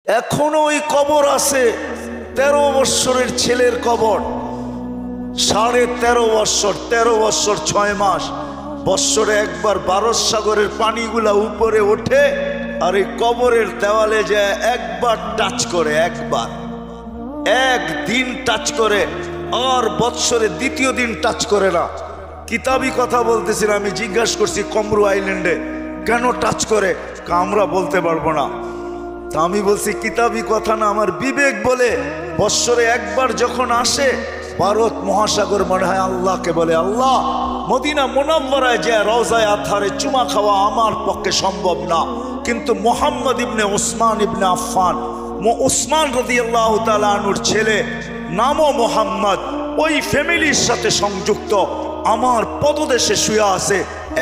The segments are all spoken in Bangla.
এখনো ওই কবর আছে। 13 বৎসরের ছেলের কবর, 13.5 বৎসর, 13 বৎসর 6 মাস। বৎসরে একবার ভারত সাগরের পানিগুলা উপরে ওঠে আর এই কবরের দেওয়ালে যায় একবার টাচ করে, একদিন টাচ করে, আর বৎসরে দ্বিতীয় দিন টাচ করে না। কিতাবি কথা বলতেছিল, আমি জিজ্ঞাসা করছি কমরু আইল্যান্ডে কেন টাচ করে, আমরা বলতে পারবো না। তা আমি বলছি কিতাবি কথা না, আমার বিবেক বলে বৎসরে একবার যখন আসে ভারত মহাসাগর মনে হয় আল্লাহকে বলে, আল্লাহ মদিনা মুনাওয়ারায় যে রওজায়ে আতহারে চুমা খাওয়া আমার পক্ষে সম্ভব না, কিন্তু মুহাম্মদ ইবনে ওসমান ইবনে আফফান, ওসমান রাদিয়াল্লাহু তাআলা আনহুর ছেলে, নামও মোহাম্মদ, ওই ফ্যামিলির সাথে সংযুক্ত, আমার পদদেশে শুয়ে আছে,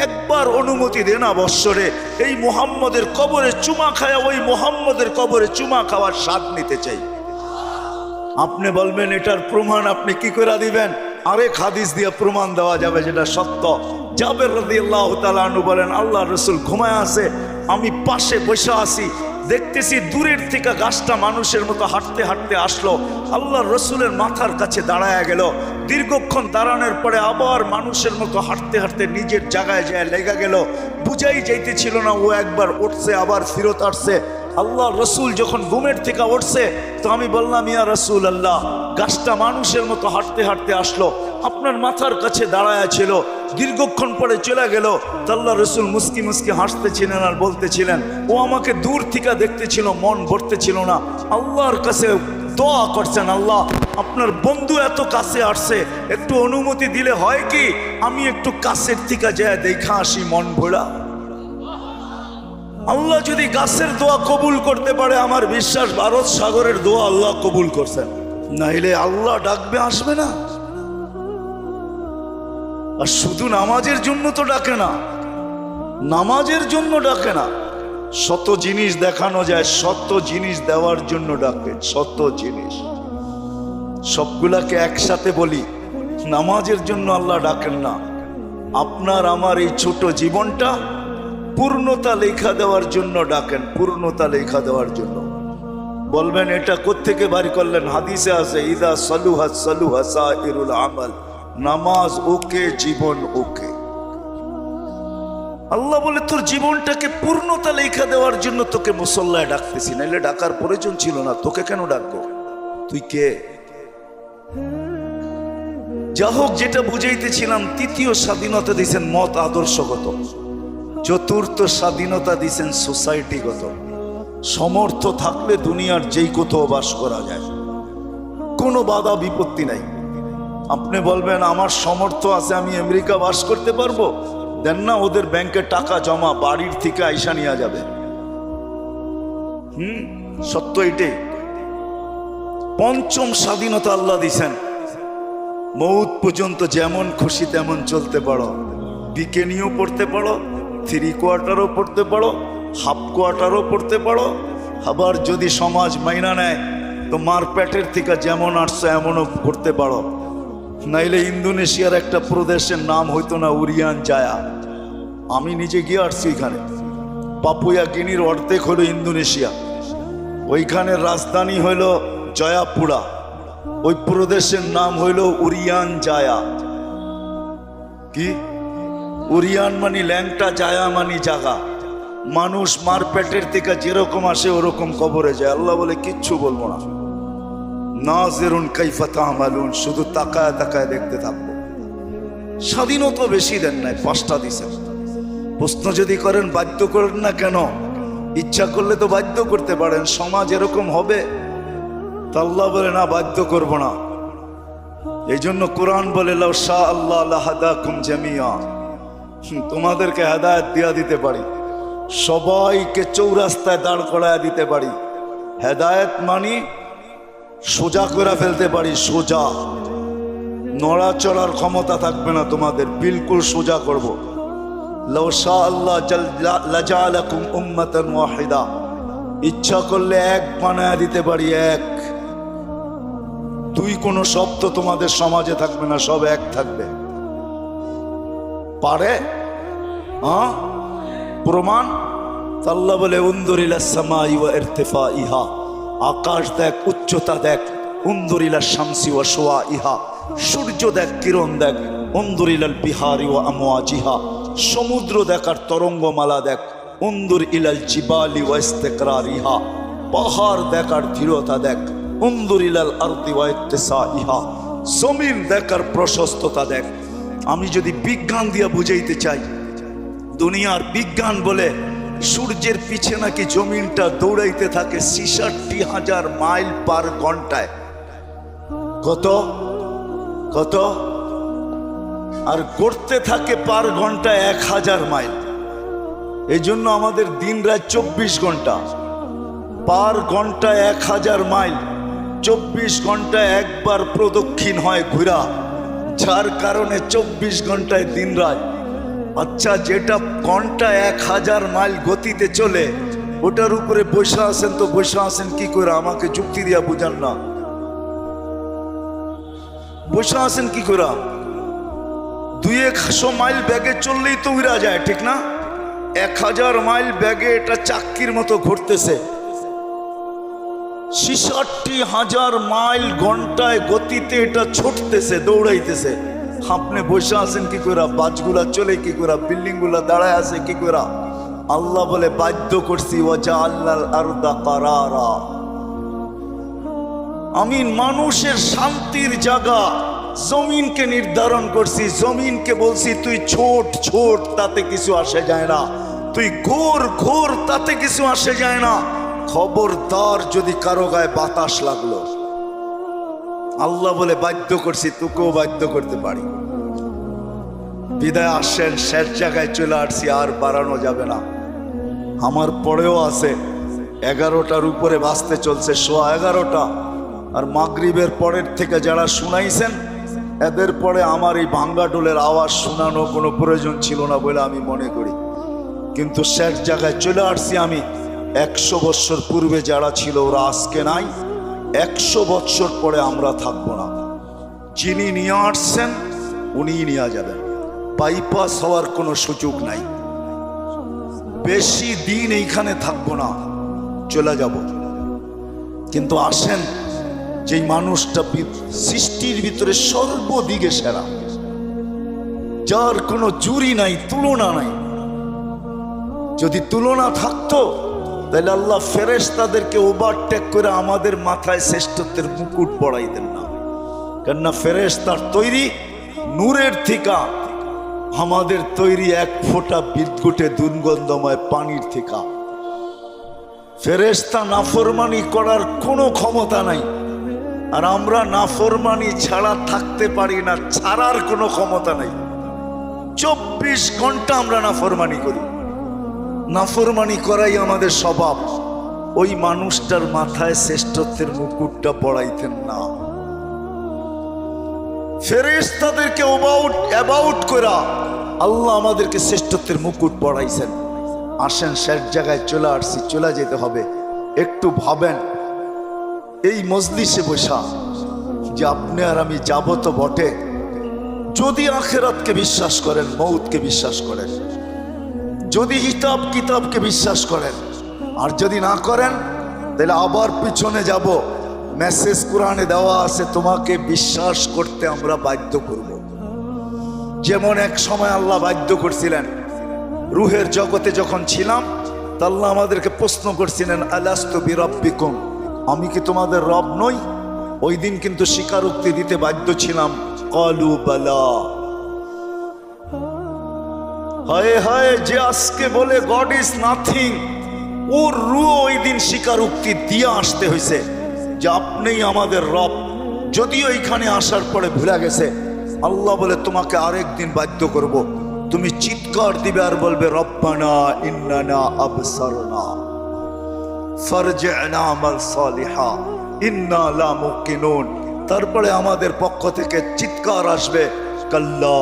একবার অনুমতি দে না বৎসরে এই মুহাম্মদের কবরে চুমা খায়া ওই মুহাম্মদের কবরে চুমা খাওয়ার স্বাদ নিতে চাই। আপনি বলবেন এটার প্রমাণ আপনি কি করে দিবেন? আরেক হাদিস দিয়ে প্রমাণ দেওয়া যাবে যেটা সত্য। জাবের রাদিয়াল্লাহু তাআলা আনহু বলেন, আল্লাহ রাসূল ঘুমায় আছে, আমি পাশে বসে আছি, দেখতেছি দূরের থেকে গাছটা মানুষের মতো হাঁটতে হাঁটতে আসলো, আল্লাহ রসুলের মাথার কাছে দাঁড়ায় গেল। দীর্ঘক্ষণ দাঁড়ানোর পরে আবার মানুষের মতো হাঁটতে হাঁটতে নিজের জায়গায় যায় লেগে গেল। বুঝাই যাইতেছিল না, ও একবার উঠছে আবার ফিরত আসছে। আল্লাহ রসুল যখন ঘুমের থেকে উঠছে তো আমি বললাম, ইয়া রসুল আল্লাহ, গাছটা মানুষের মতো হাঁটতে হাঁটতে আসলো, আপনার মাথার কাছে দাঁড়ায় ছিল, দীর্ঘক্ষণ পরে চলে গেল। আল্লাহ রসুল মুস্কি মুস্কি হাসতেছিলেন আর বলতেছিলেন, ও আমাকে দূর থেকে দেখতেছিল, মন ভরতেছিল না, আল্লাহর কাছে দোয়া করছেন, আল্লাহ আপনার বন্ধু এত কাছে আসছে, একটু অনুমতি দিলে হয় কি আমি একটু কাছের থেকে যায় দেখা আসি মন ভোলা। আল্লাহ যদি গাছের দোয়া কবুল করতে পারে, আমার বিশ্বাস ভারত সাগরের দোয়া আল্লাহ কবুল করছেন, নাইলে আল্লাহ ডাকবে আসবে না। আর শুধু নামাজের জন্য তো ডাকে না, নামাজের জন্য ডাকে না, শত জিনিস দেখানো যায়, শত জিনিস দেওয়ার জন্য ডাকে, শত জিনিস। সবগুলাকে একসাথে বলি, নামাজের জন্য আল্লাহ ডাকেন না। আপনার আমার এই ছোট জীবনটা পূর্ণতা লেখা দেওয়ার জন্য ডাকেন, পূর্ণতা লেখা দেওয়ার জন্য। বলবেন এটা কোত্থেকে বাড়ি করলেন? হাদিসে আছে, ইদা সালুহা সালুহা সাইরুল আমাল, নামাজ ওকে, জীবন ওকে। আল্লাহ বলে তোর জীবনটাকে পূর্ণতা লেখা দেওয়ার জন্য তোকে মুসল্লায় ডাকতেছি, নাইলে ডাকার প্রয়োজন ছিল না। তোকে কেন ডাকবো? তুই কে? যা হোক, যেটা বুঝাইতেছিলাম, তৃতীয় স্বাধীনতা দিয়েছেন মত আদর্শগত, চতুর্থ স্বাধীনতা দিয়েছেন সোসাইটিগত। সমর্থ থাকলে দুনিয়ার যেই কোথাও বাস করা যায়, কোনো বাধা বিপত্তি নাই। আপনি বলবেন আমার সমর্থ আছে, আমি আমেরিকা বাস করতে পারবো, দেন না, ওদের ব্যাংকে টাকা জমা, বাড়ির থেকে আইসা নিয়ে যাবে। সত্য এটাই। পঞ্চম স্বাধীনতা আল্লাহ দিছেন, মৌত পর্যন্ত যেমন খুশি তেমন চলতে পারো, বিকেনিও পড়তে পারো, 3 কোয়ার্টারও পড়তে পারো, হাফ কোয়ার্টারও পড়তে পারো। আবার যদি সমাজ মাইনা নেয় তো মারপ্যাটের থেকে যেমন আসছো এমনও করতে পারো। নাইলে ইন্দোনেশিয়ার একটা প্রদেশের নাম হইতো না উরিয়ান জায়া, আমি নিজে গিয়ে আসছি এখানে। পাপুয়া গিনির অর্ধেক হলো ইন্দোনেশিয়া, ওইখানের রাজধানী হইল জয়াপুরা, ওই প্রদেশের নাম হইল উরিয়ান জায়া। কি উরিয়ান মানি ল্যাংটা, জায়া মানি জাগা। মানুষ মারপেটের থেকে যেরকম আসে ওরকম কবরে যায়। আল্লাহ বলে কিচ্ছু বলবো না, নাজিরুন কাইফা তা'মালুন, শুধু তাকায় তাকায় দেখতে থাকবো। স্বাধীনতা বেশি দেন নাই, 5টা দিছেন। প্রশ্ন যদি করেন বাধ্য করেন না কেন, ইচ্ছা করলে তো বাধ্য করতে পারেন, সমাজ এরকম হবে। তা আল্লাহ বলে না, বাধ্য করব না। এই জন্য কোরআন বলে, লাউ শা আল্লাহ লাহাদাকুম জামিয়া, তোমাদেরকে হেদায়েত দিয়া দিতে পারি, সবাইকে চৌরাস্তায় দাঁড় করায় দিতে পারি। হেদায়েত মানি সোজা করে ফেলতে পারি, সোজা, নড়াচড়ার ক্ষমতা থাকবে না তোমাদের, বিলকুল সোজা করব। লাউ শা আল্লাহ লাজালাকুম উম্মাতান ওয়াহিদা, ইচ্ছা করলে এক বানায় দিতে পারি, এক। 2 কোনো শব্দ তোমাদের সমাজে থাকবে না, সব এক থাকবে। পারে? প্রমাণ? আল্লাহ বলে, উনজুর ইলাস সামাই ওয়া ইরতিফাইহা, আকাশ দেখ, উচ্চতা দেখ, উন্দুরিলা শামসি ওয়া শোয়া ইহা, সূর্য দেখ, কিরণ দেখ, উন্দুরিলাল বিহারি ওয়া আমওয়াজিহা, সমুদ্র দেখ আর তরঙ্গমালা দেখ, উন্দুর ইলাল জিবালি ওয়া ইস্তিকরারিহা, পাহাড় দেখ আর দৃঢ়তা দেখ, উন্দুর ইলাল আরদি ওয়া ইত্তিসাইহা, জমিন দেখ আর প্রশস্ততা দেখ। আমি যদি বিজ্ঞান দিয়া বুঝাইতে চাই, দুনিয়ার বিজ্ঞান বলে সূর্যের পিছে নাকি জমিনটা দৌড়াইতে থাকে ৬৬,০০০ মাইল পার ঘন্টায়। কত কত? আর করতে থাকে পার ঘন্টায় ১,০০০ মাইল। এই জন্য আমাদের দিন রাত ২৪ ঘন্টা, পার ঘন্টায় ১,০০০ মাইল, ২৪ ঘন্টায় একবার প্রদক্ষিণ হয় ঘুরা, যার কারণে ২৪ ঘন্টায় দিন রাত। আচ্ছা, যেটা ঘন্টায় ১,০০০ মাইল গতিতে চলে, ওটার উপরে বসে আছেন, তো বসে আছেন কি করে? আমাকে যুক্তি দিয়া বুঝান না, বসে আছেন কি করে? ২০০ মাইল ব্যাগে চললেই তো উড়া যায়, ঠিক না? ১,০০০ মাইল ব্যাগে এটা চাক্কির মতো ঘুরতেছে। ৬৬,০০০ মাইল ঘন্টায় গতিতে এটা ছুটতেছে, দৌড়াইতেছে। আপনি বসে আছেন কি করে? বাসগুলা চলে কি করে? বিল্ডিং গুলা দাঁড়ায় আছে কি করে? আল্লাহ বলে বাধ্য করছি, ওয়াজআলনাল আরদা কারারা, আমি মানুষের শান্তির জায়গা জমিনকে নির্ধারণ করছি। জমিনকে বলছি তুই ছোট ছোট, তাতে কিছু আসে যায় না, তুই ঘোর ঘোর, তাতে কিছু আসে যায় না। খবরদার যদি কারো গায়ে বাতাস লাগলো, আল্লাহ বলে বাধ্য করছি, তোকেও বাধ্য করতে পারি। বিদায় আসেন, শেষ জায়গায় চলে আসছি, আর বাড়ানো যাবে না। আমার পরেও আছে 11টার উপরে বাঁচতে চলছে, 11:15। আর মাগরিবের পরের থেকে যারা শুনাইছেন, এদের পরে আমার এই ভাঙ্গা ডোলের আওয়াজ শোনানো কোনো প্রয়োজন ছিল না বলে আমি মনে করি। কিন্তু শেষ জায়গায় চলে আসছি আমি। 100 বৎসর পূর্বে যারা ছিল ওরা আজকে নাই, 100 বৎসর পরে আমরা থাকবো না। যিনি নিয়ে আসছেন উনিই নিয়ে যাবেন, বাইপাস হওয়ার কোনো সুযোগ নাই। বেশি দিন এইখানে থাকবো না, চলে যাব। কিন্তু আসেন, যেই মানুষটা সৃষ্টির ভিতরে সর্বদিকে সেরা, যার কোনো জুরি নাই, তুলনা নাই। যদি তুলনা থাকতো তাহলে আল্লাহ ফেরেশতাদেরকে ওভারটেক করে আমাদের মাথায় শ্রেষ্ঠত্বের মুকুট পরাইতেন না। কেননা ফেরেশতার তৈরি নূরের থিকা, আমাদের তৈরি এক ফোঁটা বিদ্যুটে দুর্গন্ধময় পানির থিকা। ফেরেশতা নাফরমানি করার কোনো ক্ষমতা নাই, আর আমরা নাফরমানি ছাড়া থাকতে পারি না, ছাড়ার কোনো ক্ষমতা নাই। 24 ঘন্টা আমরা নাফরমানি করি, নাফরমানি করাই আমাদের স্বভাব। ওই মানুষটার মাথায় শ্রেষ্ঠত্বের মুকুটটা পড়াইতেন না। ফেরেশতাদেরকে অ্যাবাউট করা আল্লাহ আমাদেরকে শ্রেষ্ঠত্বের মুকুট পড়াইছেন। আসেন, শেষ জায়গায় চলে আসছি, চলে যেতে হবে। একটু ভাবেন, এই মজলিসে বসা যে আপনি আর আমি যাব তো বটে, যদি আখিরাতকে বিশ্বাস করেন, মৌতকে বিশ্বাস করেন, যদি হিসাব কিতাবকে বিশ্বাস করেন, আর যদি না করেন তাহলে আবার পিছনে যাব। মেসেজ কোরআনে দেওয়া আছে, তোমাকে বিশ্বাস করতে আমরা বাধ্য করব। যেমন এক সময় আল্লাহ বাধ্য করছিলেন, রুহের জগতে যখন ছিলাম, তা আল্লাহ আমাদেরকে প্রশ্ন করছিলেন, আলাস্তু বিরাব্বিকুম, আমি কি তোমাদের রব নই? ওই দিন কিন্তু স্বীকারোক্তি দিতে বাধ্য ছিলাম, ক্বালু বালা। হায় হায়, যে আজকে বলে গড ইজ নাথিং, ওর রুহ ওই দিন স্বীকারোক্তি দিয়ে আসতে হয়েছে যে আপনিই আমাদের রব। যদিও এইখানে আসার পরে ভুলে গেছে। আল্লাহ বলে তোমাকে আরেকদিন বাধ্য করব, তুমি চিৎকার দিবে আর বলবে, রব্বানা ইন্নানা আবসারনা ফারজি'না আমাল সালিহা ইন্না লা মুকিনুন। তারপরে আমাদের পক্ষ থেকে চিৎকার আসবে, কাল্লা,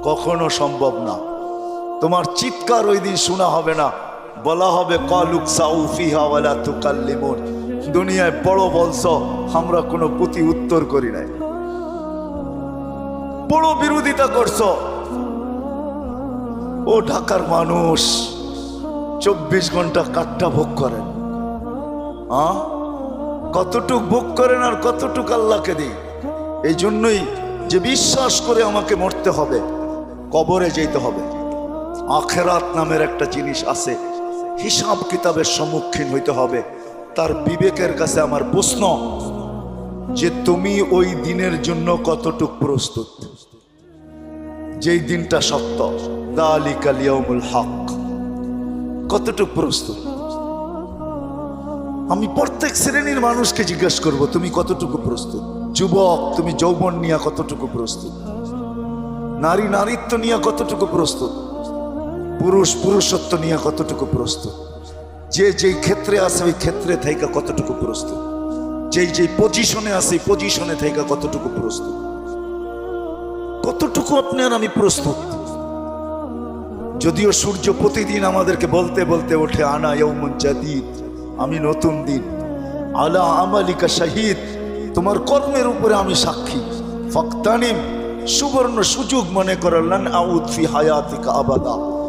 কখনো সম্ভব না। তোমার চিৎকার ওই দিন শোনা হবে না, বলা হবে কালুক সাউ ফিহা ওয়ালা তুকাল্লিমুন। দুনিয়ায় বড় বলছো, আমরা কোনো প্রতি উত্তর করি নাই, বড় বিরোধিতা করছো। ও ঢাকার মানুষ 24 ঘন্টা কাঠটা ভোগ করেন, কতটুক বুক করেন আর কতটুক আল্লাহকে দিই। এই জন্যই যে বিশ্বাস করে আমাকে মরতে হবে, কবরে যেতে হবে। আখেরাত নামের একটা জিনিস আছে, হিসাব কিতাবের সম্মুখীন হইতে হবে। তার বিবেকের কাছে আমার প্রশ্ন যে তুমি ওই দিনের জন্য কতটুক প্রস্তুত? যেই দিনটা সত্য, যালিকাল ইয়াউমুল হক, কতটুক প্রস্তুত? আমি প্রত্যেক শ্রেণীর মানুষকে জিজ্ঞাসা করব, তুমি কতটুকু প্রস্তুত? যুবক, তুমি যৌবন নিয়ে কতটুকু প্রস্তুত? নারী নারীত্ব নিয়ে কতটুকু প্রস্তুত? পুরুষ পুরুষত্ব নিয়ে কতটুকু প্রস্তুত? যে যেই ক্ষেত্রে আছে ওই ক্ষেত্রে থেকে কতটুকু প্রস্তুত? যেই যেই পজিশনে আছে পজিশনে থেকে কতটুকু প্রস্তুত? কতটুকু আপনার আমি প্রস্তুত? যদিও সূর্য প্রতিদিন আমাদেরকে বলতে বলতে ওঠে, আনা ইয়াউমুন জাদীদ, আমি নতুন দিন, আলা আমালিকা শাহিদ, তোমার কর্মের উপরে আমি সাক্ষী, ফাকতানিম, সুবর্ণ সুযোগ মনে করলেন, আউদ ফি হায়াতিকা আবাদা,